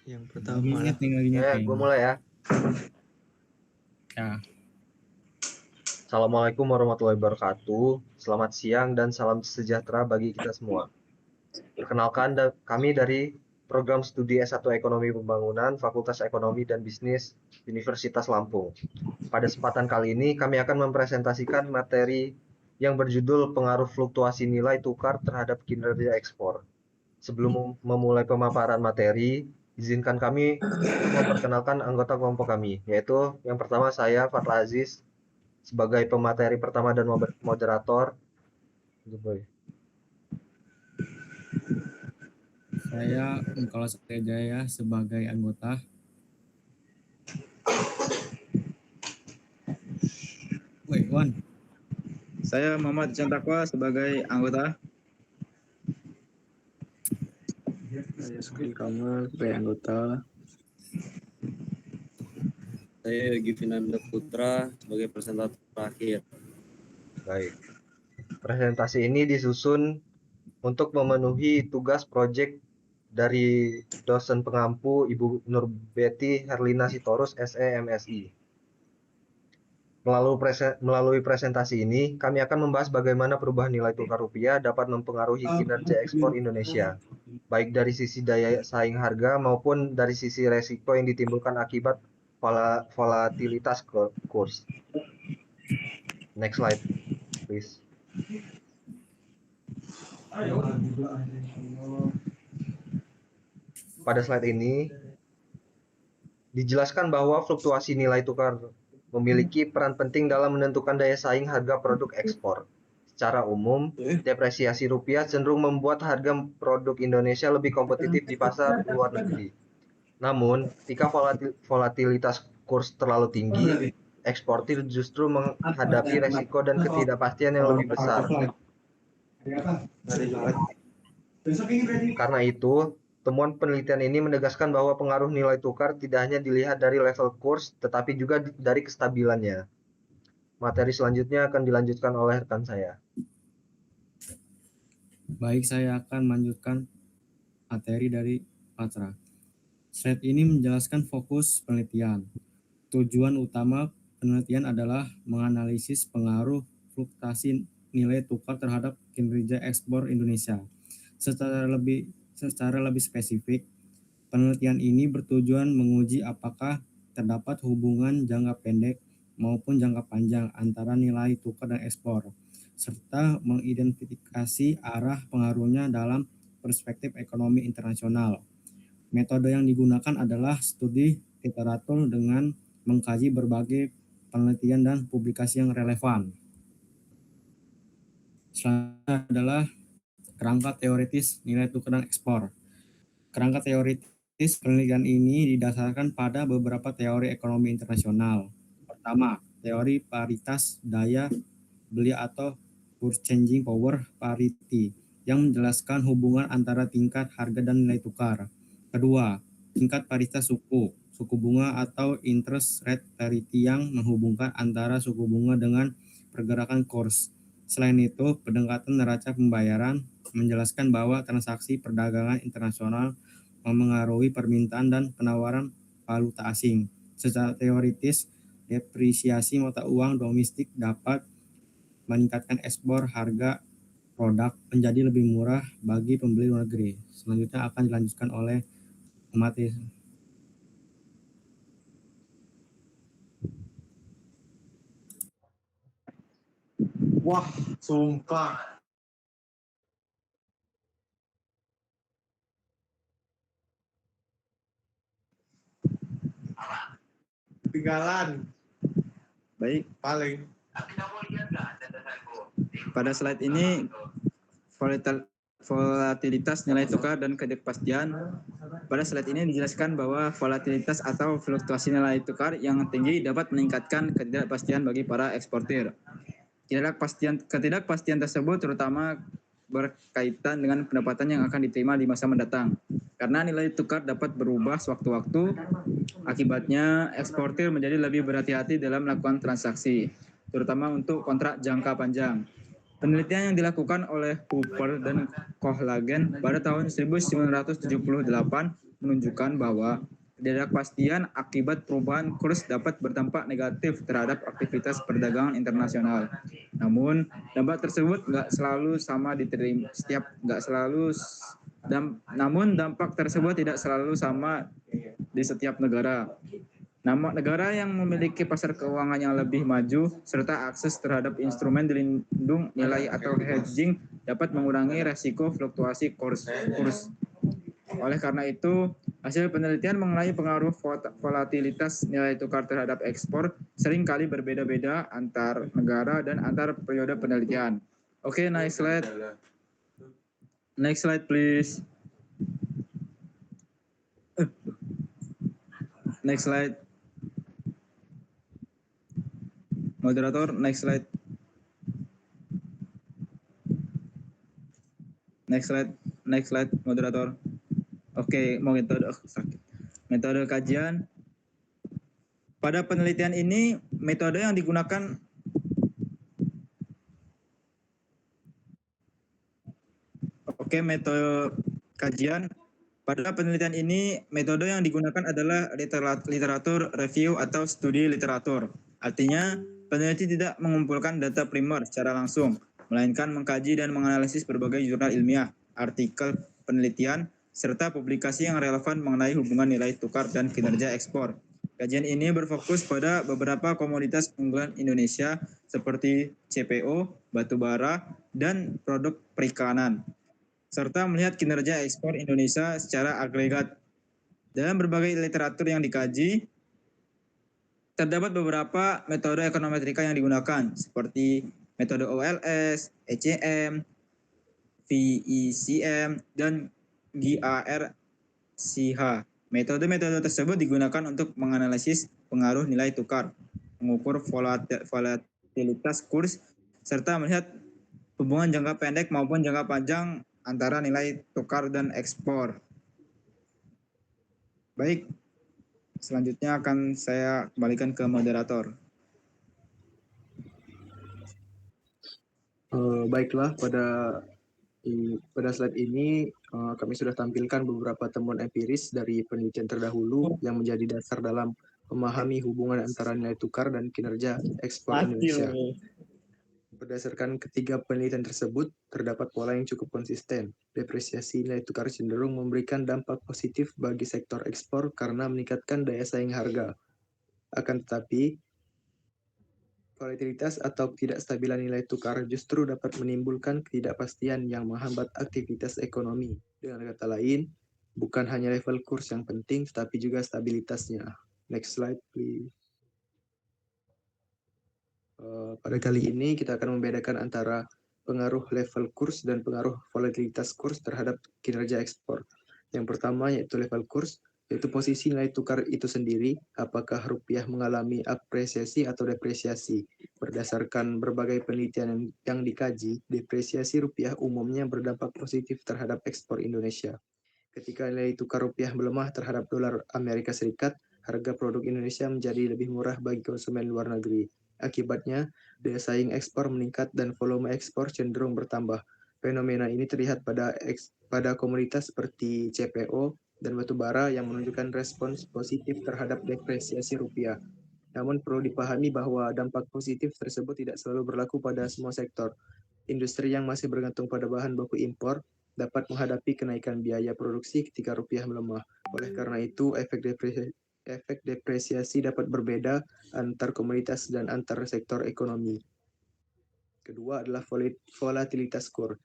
Yang Lagi pertama lah. ngeting, lagi ngeting. Gue mulai ya. Ya, Assalamualaikum warahmatullahi wabarakatuh. Selamat siang dan salam sejahtera bagi kita semua. Perkenalkan, kami dari Program Studi S1 Ekonomi Pembangunan, Fakultas Ekonomi dan Bisnis Universitas Lampung. Pada kesempatan kali ini, kami akan mempresentasikan materi yang berjudul Pengaruh Fluktuasi Nilai Tukar Terhadap Kinerja Ekspor. Sebelum memulai pemaparan materi, izinkan kami memperkenalkan anggota kelompok kami, yaitu yang pertama saya, Fatla Aziz, sebagai pemateri pertama dan moderator. saya Nicholas Jaya sebagai anggota. Wan. Saya Muhammad Cantakwa sebagai anggota. Saya Sukri Kamal sebagai anggota. Saya Yogi Finanda Putra sebagai presentator terakhir. Baik. Presentasi ini disusun untuk memenuhi tugas proyek dari dosen pengampu Ibu Nurbeti Herlina Sitorus SEMSI. Melalui presentasi ini, kami akan membahas bagaimana perubahan nilai tukar rupiah dapat mempengaruhi kinerja ekspor Indonesia, baik dari sisi daya saing harga maupun dari sisi resiko yang ditimbulkan akibat volatilitas kurs. Next slide, please. Pada slide ini, dijelaskan bahwa fluktuasi nilai tukar memiliki peran penting dalam menentukan daya saing harga produk ekspor. Secara umum, depresiasi rupiah cenderung membuat harga produk Indonesia lebih kompetitif di pasar luar negeri. Namun, ketika volatilitas kurs terlalu tinggi, eksportir justru menghadapi resiko dan ketidakpastian yang lebih besar. Karena itu, temuan penelitian ini menegaskan bahwa pengaruh nilai tukar tidak hanya dilihat dari level kurs, tetapi juga dari kestabilannya. Materi selanjutnya akan dilanjutkan oleh rekan saya. Baik, saya akan melanjutkan materi dari Patra. Slide ini menjelaskan fokus penelitian. Tujuan utama penelitian adalah menganalisis pengaruh fluktuasi nilai tukar terhadap kinerja ekspor Indonesia. Secara lebih spesifik, penelitian ini bertujuan menguji apakah terdapat hubungan jangka pendek maupun jangka panjang antara nilai tukar dan ekspor, serta mengidentifikasi arah pengaruhnya dalam perspektif ekonomi internasional. Metode yang digunakan adalah studi literatur dengan mengkaji berbagai penelitian dan publikasi yang relevan. Selanjutnya adalah kerangka teoritis nilai tukar dan ekspor. Kerangka teoritis penelitian ini didasarkan pada beberapa teori ekonomi internasional. Pertama, teori paritas daya beli atau purchasing power parity yang menjelaskan hubungan antara tingkat harga dan nilai tukar. Kedua, tingkat paritas suku bunga atau interest rate parity yang menghubungkan antara suku bunga dengan pergerakan kurs. Selain itu, pendekatan neraca pembayaran menjelaskan bahwa transaksi perdagangan internasional memengaruhi permintaan dan penawaran valuta asing. Secara teoritis, depresiasi mata uang domestik dapat meningkatkan ekspor harga produk menjadi lebih murah bagi pembeli luar negeri. Selanjutnya akan dilanjutkan oleh materi. Wah, sumpah. Ketinggalan. Baik, Paling. pada slide ini volatilitas nilai tukar dan ketidakpastian. Pada slide ini dijelaskan bahwa volatilitas atau fluktuasi nilai tukar yang tinggi dapat meningkatkan ketidakpastian bagi para eksportir. Ketidakpastian tersebut terutama berkaitan dengan pendapatan yang akan diterima di masa mendatang. Karena nilai tukar dapat berubah sewaktu-waktu, akibatnya eksportir menjadi lebih berhati-hati dalam melakukan transaksi, terutama untuk kontrak jangka panjang. Penelitian yang dilakukan oleh Hooper dan Cohlagen pada tahun 1978 menunjukkan bahwa ketidakpastian akibat perubahan kurs dapat berdampak negatif terhadap aktivitas perdagangan internasional. Namun, dampak tersebut nggak selalu sama diterima namun dampak tersebut tidak selalu sama di setiap negara. Negara yang memiliki pasar keuangan yang lebih maju serta akses terhadap instrumen dilindung nilai atau hedging dapat mengurangi resiko fluktuasi kurs. Oleh karena itu, hasil penelitian mengenai pengaruh volatilitas nilai tukar terhadap ekspor seringkali berbeda-beda antar negara dan antar periode penelitian. Oke, next slide. Next slide, please. Next slide. Moderator, next slide. Next slide, moderator. Oke, metode kajian. Pada penelitian ini, metode yang digunakan metode kajian. Pada penelitian ini, metode yang digunakan adalah literatur review atau studi literatur. Artinya, peneliti tidak mengumpulkan data primer secara langsung, melainkan mengkaji dan menganalisis berbagai jurnal ilmiah, artikel penelitian, serta publikasi yang relevan mengenai hubungan nilai tukar dan kinerja ekspor. Kajian ini berfokus pada beberapa komoditas unggulan Indonesia seperti CPO, batubara, dan produk perikanan, serta melihat kinerja ekspor Indonesia secara agregat. Dalam berbagai literatur yang dikaji, terdapat beberapa metode ekonometrika yang digunakan, seperti metode OLS, ECM, VECM, dan GARCH. Metode-metode tersebut digunakan untuk menganalisis pengaruh nilai tukar, mengukur volatilitas kurs, serta melihat hubungan jangka pendek maupun jangka panjang antara nilai tukar dan ekspor. Baik, selanjutnya akan saya kembalikan ke moderator. Baiklah, pada slide ini kami sudah tampilkan beberapa temuan empiris dari penelitian terdahulu yang menjadi dasar dalam memahami hubungan antara nilai tukar dan kinerja ekspor Indonesia. Berdasarkan ketiga penelitian tersebut, terdapat pola yang cukup konsisten. Depresiasi nilai tukar cenderung memberikan dampak positif bagi sektor ekspor karena meningkatkan daya saing harga. Akan tetapi, volatilitas atau ketidakstabilan nilai tukar justru dapat menimbulkan ketidakpastian yang menghambat aktivitas ekonomi. Dengan kata lain, bukan hanya level kurs yang penting, tetapi juga stabilitasnya. Next slide, please. Pada kali ini kita akan membedakan antara pengaruh level kurs dan pengaruh volatilitas kurs terhadap kinerja ekspor. Yang pertama yaitu level kurs, yaitu posisi nilai tukar itu sendiri, apakah rupiah mengalami apresiasi atau depresiasi. Berdasarkan berbagai penelitian yang dikaji, depresiasi rupiah umumnya berdampak positif terhadap ekspor Indonesia. Ketika nilai tukar rupiah melemah terhadap dolar Amerika Serikat, harga produk Indonesia menjadi lebih murah bagi konsumen luar negeri. Akibatnya, daya saing ekspor meningkat dan volume ekspor cenderung bertambah. Fenomena ini terlihat pada komoditas seperti CPO dan batubara yang menunjukkan respons positif terhadap depresiasi rupiah. Namun perlu dipahami bahwa dampak positif tersebut tidak selalu berlaku pada semua sektor. Industri yang masih bergantung pada bahan baku impor dapat menghadapi kenaikan biaya produksi ketika rupiah melemah. Oleh karena itu, efek depresiasi dapat berbeda antar komoditas dan antar sektor ekonomi. Kedua adalah volatilitas kurs,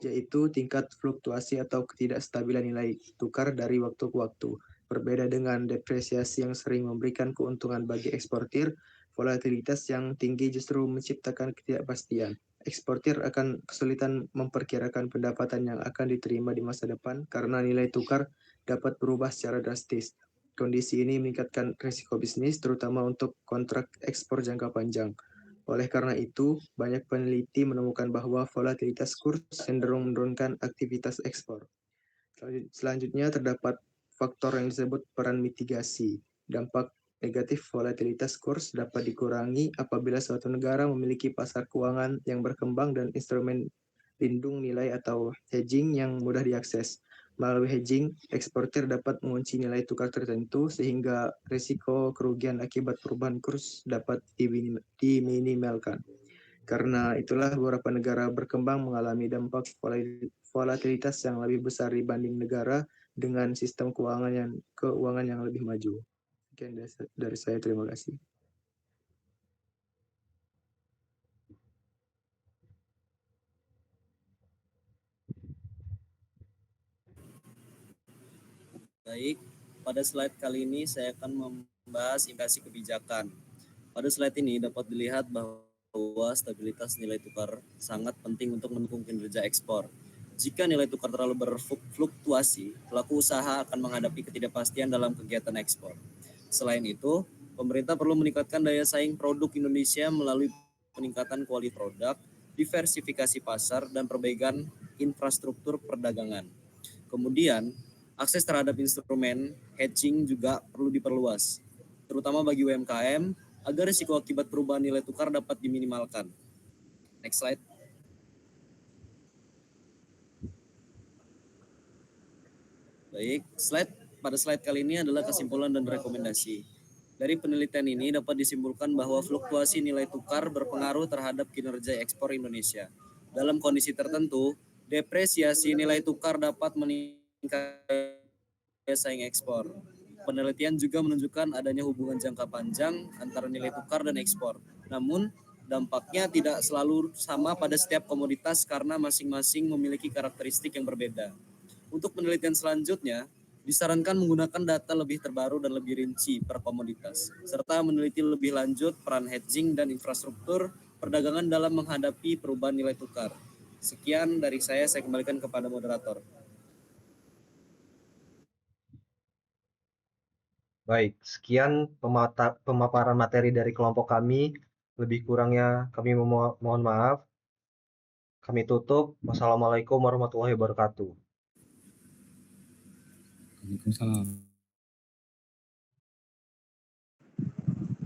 yaitu tingkat fluktuasi atau ketidakstabilan nilai tukar dari waktu ke waktu. Berbeda dengan depresiasi yang sering memberikan keuntungan bagi eksportir, volatilitas yang tinggi justru menciptakan ketidakpastian. Eksportir akan kesulitan memperkirakan pendapatan yang akan diterima di masa depan karena nilai tukar dapat berubah secara drastis. Kondisi ini meningkatkan risiko bisnis, terutama untuk kontrak ekspor jangka panjang. Oleh karena itu, banyak peneliti menemukan bahwa volatilitas kurs cenderung menurunkan aktivitas ekspor. Selanjutnya terdapat faktor yang disebut peran mitigasi. Dampak negatif volatilitas kurs dapat dikurangi apabila suatu negara memiliki pasar keuangan yang berkembang dan instrumen lindung nilai atau hedging yang mudah diakses. Melalui hedging, eksportir dapat mengunci nilai tukar tertentu sehingga risiko kerugian akibat perubahan kurs dapat diminimalkan. Karena itulah beberapa negara berkembang mengalami dampak volatilitas yang lebih besar dibanding negara dengan sistem keuangan yang lebih maju. Sekian dari saya, terima kasih. Baik, pada slide kali ini saya akan membahas implikasi kebijakan. Pada slide ini dapat dilihat bahwa stabilitas nilai tukar sangat penting untuk mendukung kinerja ekspor. Jika nilai tukar terlalu berfluktuasi, pelaku usaha akan menghadapi ketidakpastian dalam kegiatan ekspor. Selain itu, pemerintah perlu meningkatkan daya saing produk Indonesia melalui peningkatan kualitas produk, diversifikasi pasar, dan perbaikan infrastruktur perdagangan. Kemudian, akses terhadap instrumen hedging juga perlu diperluas, terutama bagi UMKM, agar risiko akibat perubahan nilai tukar dapat diminimalkan. Next slide. Baik, pada slide kali ini adalah kesimpulan dan rekomendasi. Dari penelitian ini dapat disimpulkan bahwa fluktuasi nilai tukar berpengaruh terhadap kinerja ekspor Indonesia. Dalam kondisi tertentu, depresiasi nilai tukar dapat meningkatkan daya saing ekspor. Penelitian juga menunjukkan adanya hubungan jangka panjang antara nilai tukar dan ekspor. Namun, dampaknya tidak selalu sama pada setiap komoditas karena masing-masing memiliki karakteristik yang berbeda. Untuk penelitian selanjutnya, disarankan menggunakan data lebih terbaru dan lebih rinci per komoditas, serta meneliti lebih lanjut peran hedging dan infrastruktur perdagangan dalam menghadapi perubahan nilai tukar. Sekian dari saya kembalikan kepada moderator. Baik, sekian pemaparan materi dari kelompok kami. Lebih kurangnya kami mohon maaf. Kami tutup. Wassalamualaikum warahmatullahi wabarakatuh. Waalaikumsalam.